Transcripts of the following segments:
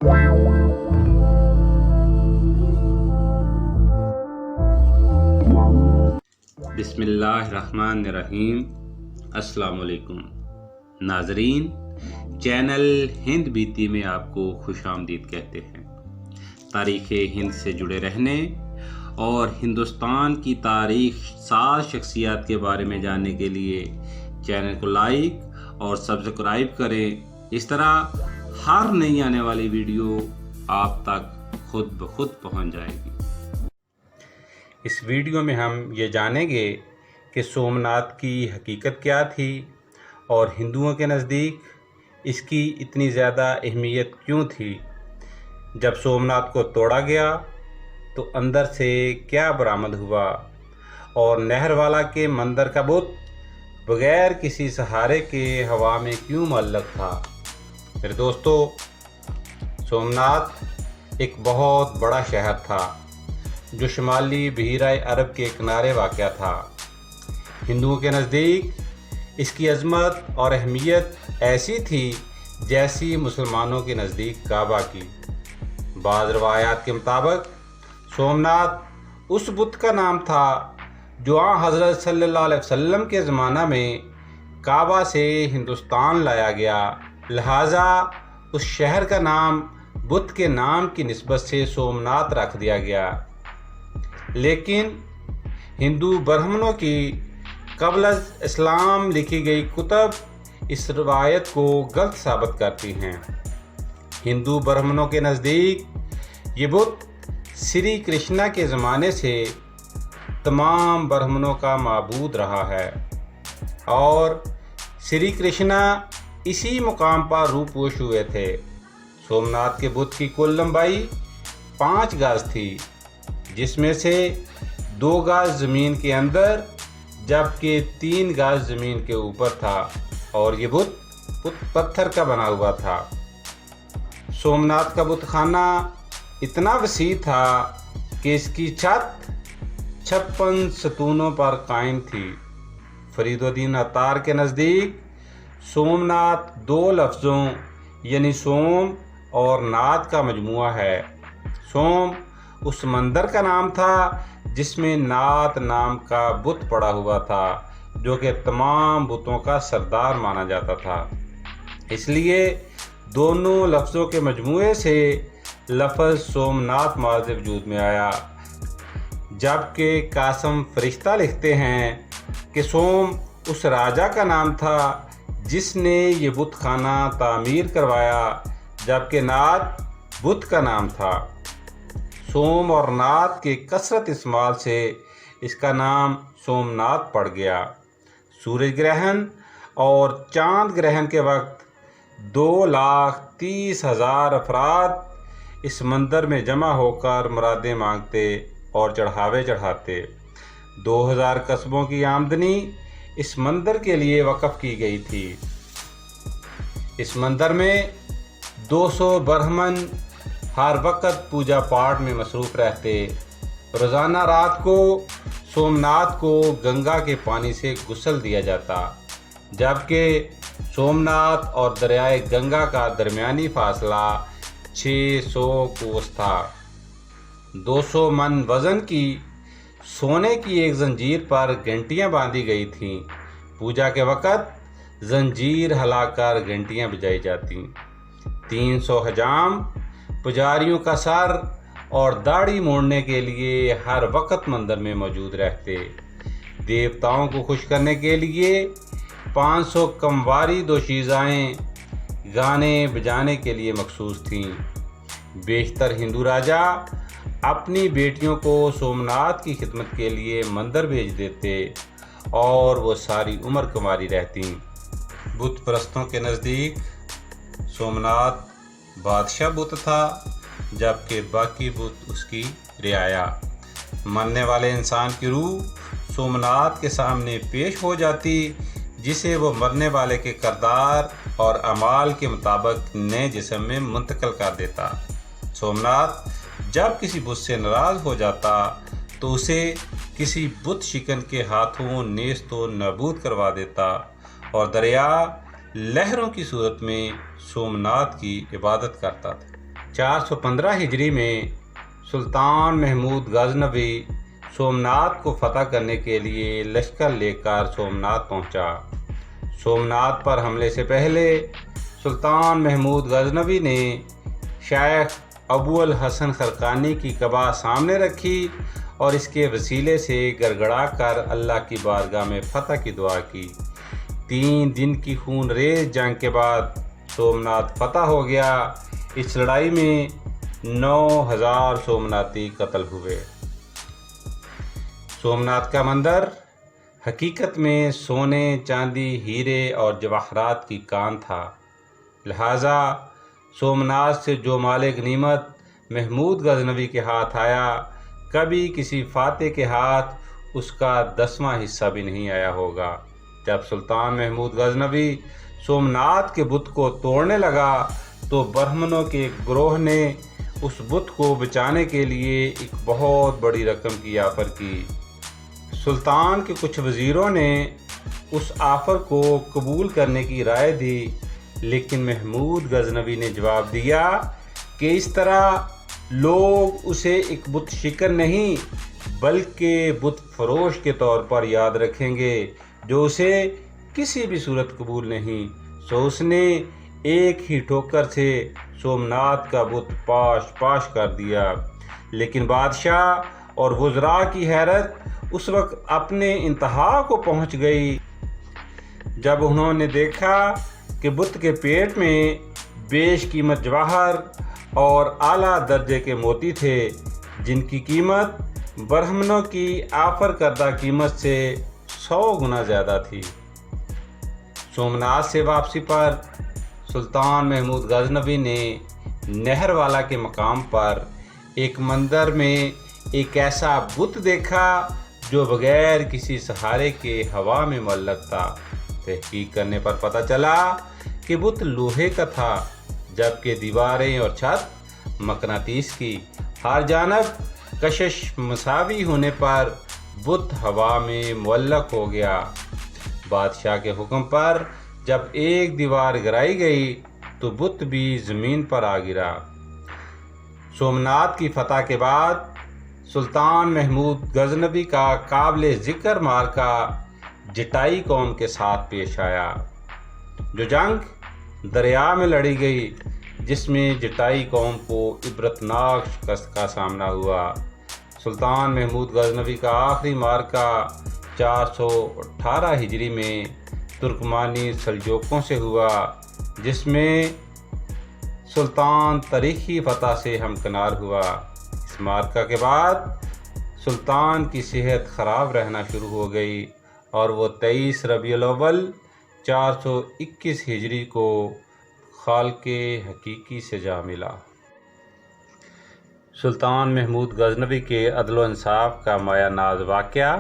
बिस्मिल्लाहिर्रहमानिर्रहीम। अस्सलाम वालेकुम नाजरीन, चैनल हिंद बीती में आपको खुश आमदीद कहते हैं। तारीख़ हिंद से जुड़े रहने और हिंदुस्तान की तारीख साज शख्सियात के बारे में जानने के लिए चैनल को लाइक और सब्सक्राइब करें। इस तरह हर नई आने वाली वीडियो आप तक खुद ब खुद पहुंच जाएगी। इस वीडियो में हम ये जानेंगे कि सोमनाथ की हकीकत क्या थी और हिंदुओं के नज़दीक इसकी इतनी ज़्यादा अहमियत क्यों थी। जब सोमनाथ को तोड़ा गया तो अंदर से क्या बरामद हुआ और नहरवाला के मंदिर का बुत बग़ैर किसी सहारे के हवा में क्यों मुअल्लक़ था। मेरे दोस्तों, सोमनाथ एक बहुत बड़ा शहर था जो शुमाली बहीराए अरब के किनारे वाक़या था। हिंदुओं के नज़दीक इसकी अज़मत और अहमियत ऐसी थी जैसी मुसलमानों के नज़दीक काबा की। बाज़ रवायात के मुताबिक सोमनाथ उस बुत का नाम था जो हज़रत सल्लल्लाहु अलैहि वसल्लम के ज़माना में काबा से हिंदुस्तान लाया गया, लिहाजा उस शहर का नाम बुत के नाम की निस्बत से सोमनाथ रख दिया गया। लेकिन हिंदू ब्राह्मणों की क़ब्ल इस्लाम लिखी गई कुतब इस रवायत को गलत साबित करती हैं। हिंदू ब्राह्मणों के नज़दीक ये बुत श्री कृष्णा के ज़माने से तमाम ब्राह्मणों का माबूद रहा है और श्री कृष्णा इसी मुकाम पर रूपोश हुए थे। सोमनाथ के बुत की कुल लंबाई 5 गज थी, जिसमें से 2 गज ज़मीन के अंदर जबकि 3 गज ज़मीन के ऊपर था और ये बुत पत्थर का बना हुआ था। सोमनाथ का बुत खाना इतना वसी था कि इसकी छत 56 सतूनों पर कायम थी। फरीदुद्दीन अत्तार के नज़दीक सोमनाथ 2 लफ्ज़ों यानी सोम और नाथ का मजमुआ है। सोम उस मंदिर का नाम था जिसमें नाथ नाम का बुत पड़ा हुआ था, जो कि तमाम बुतों का सरदार माना जाता था। इसलिए दोनों लफ्ज़ों के मजमूए से लफ्ज़ सोमनाथ माज़ वजूद में आया। जबकि कासम फरिश्ता लिखते हैं कि सोम उस राजा का नाम था जिसने ये बुत खाना तामीर करवाया, जबकि नाथ बुत का नाम था। सोम और नाथ के कसरत इस्तेमाल से इसका नाम सोमनाथ पड़ गया। सूरज ग्रहण और चांद ग्रहण के वक्त 2,30,000 अफराद इस मंदिर में जमा होकर मुरादें मांगते और चढ़ावे चढ़ाते। 2,000 कस्बों की आमदनी इस मंदिर के लिए वक़्फ़ की गई थी। इस मंदिर में 200 ब्राह्मण हर वक्त पूजा पाठ में मसरूफ़ रहते। रोज़ाना रात को सोमनाथ को गंगा के पानी से गुस्ल दिया जाता, जबकि सोमनाथ और दरियाए गंगा का दरमियानी फासला 600 कोस था। 200 मन वज़न की सोने की एक जंजीर पर घंटियाँ बांधी गई थीं। पूजा के वक़्त जंजीर हिलाकर घंटियाँ बजाई जाती। 300 हजाम पुजारियों का सर और दाढ़ी मोड़ने के लिए हर वक्त मंदिर में मौजूद रहते। देवताओं को खुश करने के लिए 500 कमवारी दोशीज़ाएँ गाने बजाने के लिए मखसूस थीं। बेशतर हिंदू राजा अपनी बेटियों को सोमनाथ की खिदमत के लिए मंदिर भेज देते और वो सारी उम्र कुंवारी रहती। बुत परस्तों के नज़दीक सोमनाथ बादशाह बुत था, जबकि बाकी बुत उसकी रियाया। मरने वाले इंसान की रूह सोमनाथ के सामने पेश हो जाती, जिसे वो मरने वाले के किरदार और अमाल के मुताबिक नए जिस्म में मुंतकिल कर देता। सोमनाथ जब किसी बुत से नाराज़ हो जाता तो उसे किसी बुत शिकन के हाथों नेस्तो नाबूद करवा देता और दरिया लहरों की सूरत में सोमनाथ की इबादत करता था। 415 ہجری میں سلطان محمود غزنوی سومنات کو فتح کرنے کے لیے لشکر لے کر سومنات پہنچا۔ سومنات پر حملے سے پہلے سلطان محمود غزنوی نے شیخ ابو الحسن خرقانی کی قبا سامنے رکھی اور اس کے وسیلے سے گڑگڑا کر اللہ کی بارگاہ میں فتح کی دعا کی۔ 3 دن کی خون ریز جنگ کے بعد سومنات فتح ہو گیا۔ اس لڑائی میں 9000 سومناتی قتل ہوئے۔ سومنات کا مندر حقیقت میں سونے، چاندی، ہیرے اور جواہرات کی کان تھا، لہٰذا سومنات سے جو مال غنیمت محمود غزنوی کے ہاتھ آیا، کبھی کسی فاتح کے ہاتھ اس کا 10واں حصہ بھی نہیں آیا ہوگا۔ جب سلطان محمود غزنوی سومنات کے بت کو توڑنے لگا تو برہمنوں کے ایک گروہ نے اس بت کو بچانے کے لیے ایک بہت بڑی رقم کی آفر کی۔ سلطان کے کچھ وزیروں نے اس آفر کو قبول کرنے کی رائے دی، لیکن محمود غزنوی نے جواب دیا کہ اس طرح لوگ اسے ایک بت شکر نہیں بلکہ بت فروش کے طور پر یاد رکھیں گے جو اسے کسی بھی صورت قبول نہیں۔ سو اس نے ایک ہی ٹھوکر سے سومنات کا بت پاش پاش کر دیا۔ لیکن بادشاہ اور وزراء کی حیرت اس وقت اپنے انتہا کو پہنچ گئی جب انہوں نے دیکھا کہ بت کے پیٹ میں بیش قیمت جواہر اور اعلیٰ درجے کے موتی تھے، جن کی قیمت برہمنوں کی آفر کردہ قیمت سے 100 گنا زیادہ تھی۔ سومنات سے واپسی پر سلطان محمود غزنوی نے نہر والا کے مقام پر ایک مندر میں ایک ایسا بت دیکھا جو بغیر کسی سہارے کے ہوا میں معلق تھا۔ تحقیق کرنے پر پتہ چلا کہ بت لوہے کا تھا، جبکہ دیواریں اور چھت مقناطیس کی۔ ہر جانب کشش مساوی ہونے پر بت ہوا میں معلق ہو گیا۔ بادشاہ کے حکم پر جب ایک دیوار گرائی گئی تو بت بھی زمین پر آ گرا۔ سومنات کی فتح کے بعد سلطان محمود غزنوی کا قابل ذکر معرکہ جٹائی قوم کے ساتھ پیش آیا، جو جنگ دریا میں لڑی گئی، جس میں جٹائی قوم کو عبرتناک شکست کا سامنا ہوا۔ سلطان محمود غزنوی کا آخری معرکہ 418 ہجری میں ترکمانی سلجوقوں سے ہوا، جس میں سلطان تاریخی فتح سے ہمکنار ہوا۔ اس معرکہ کے بعد سلطان کی صحت خراب رہنا شروع ہو گئی اور وہ 23 ربیع الاول 421 ہجری کو خالق حقیقی سے جا ملا۔ سلطان محمود غزنوی کے عدل و انصاف کا مایہ ناز واقعہ،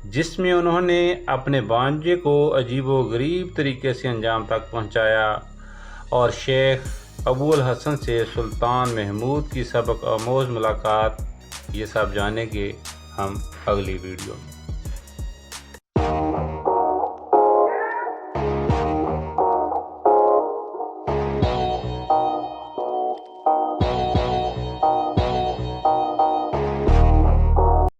جس میں انہوں نے اپنے بانجے کو عجیب و غریب طریقے سے انجام تک پہنچایا، اور شیخ ابو الحسن سے سلطان محمود کی سبق آموز ملاقات، یہ سب جانیں گے ہم اگلی ویڈیو میں۔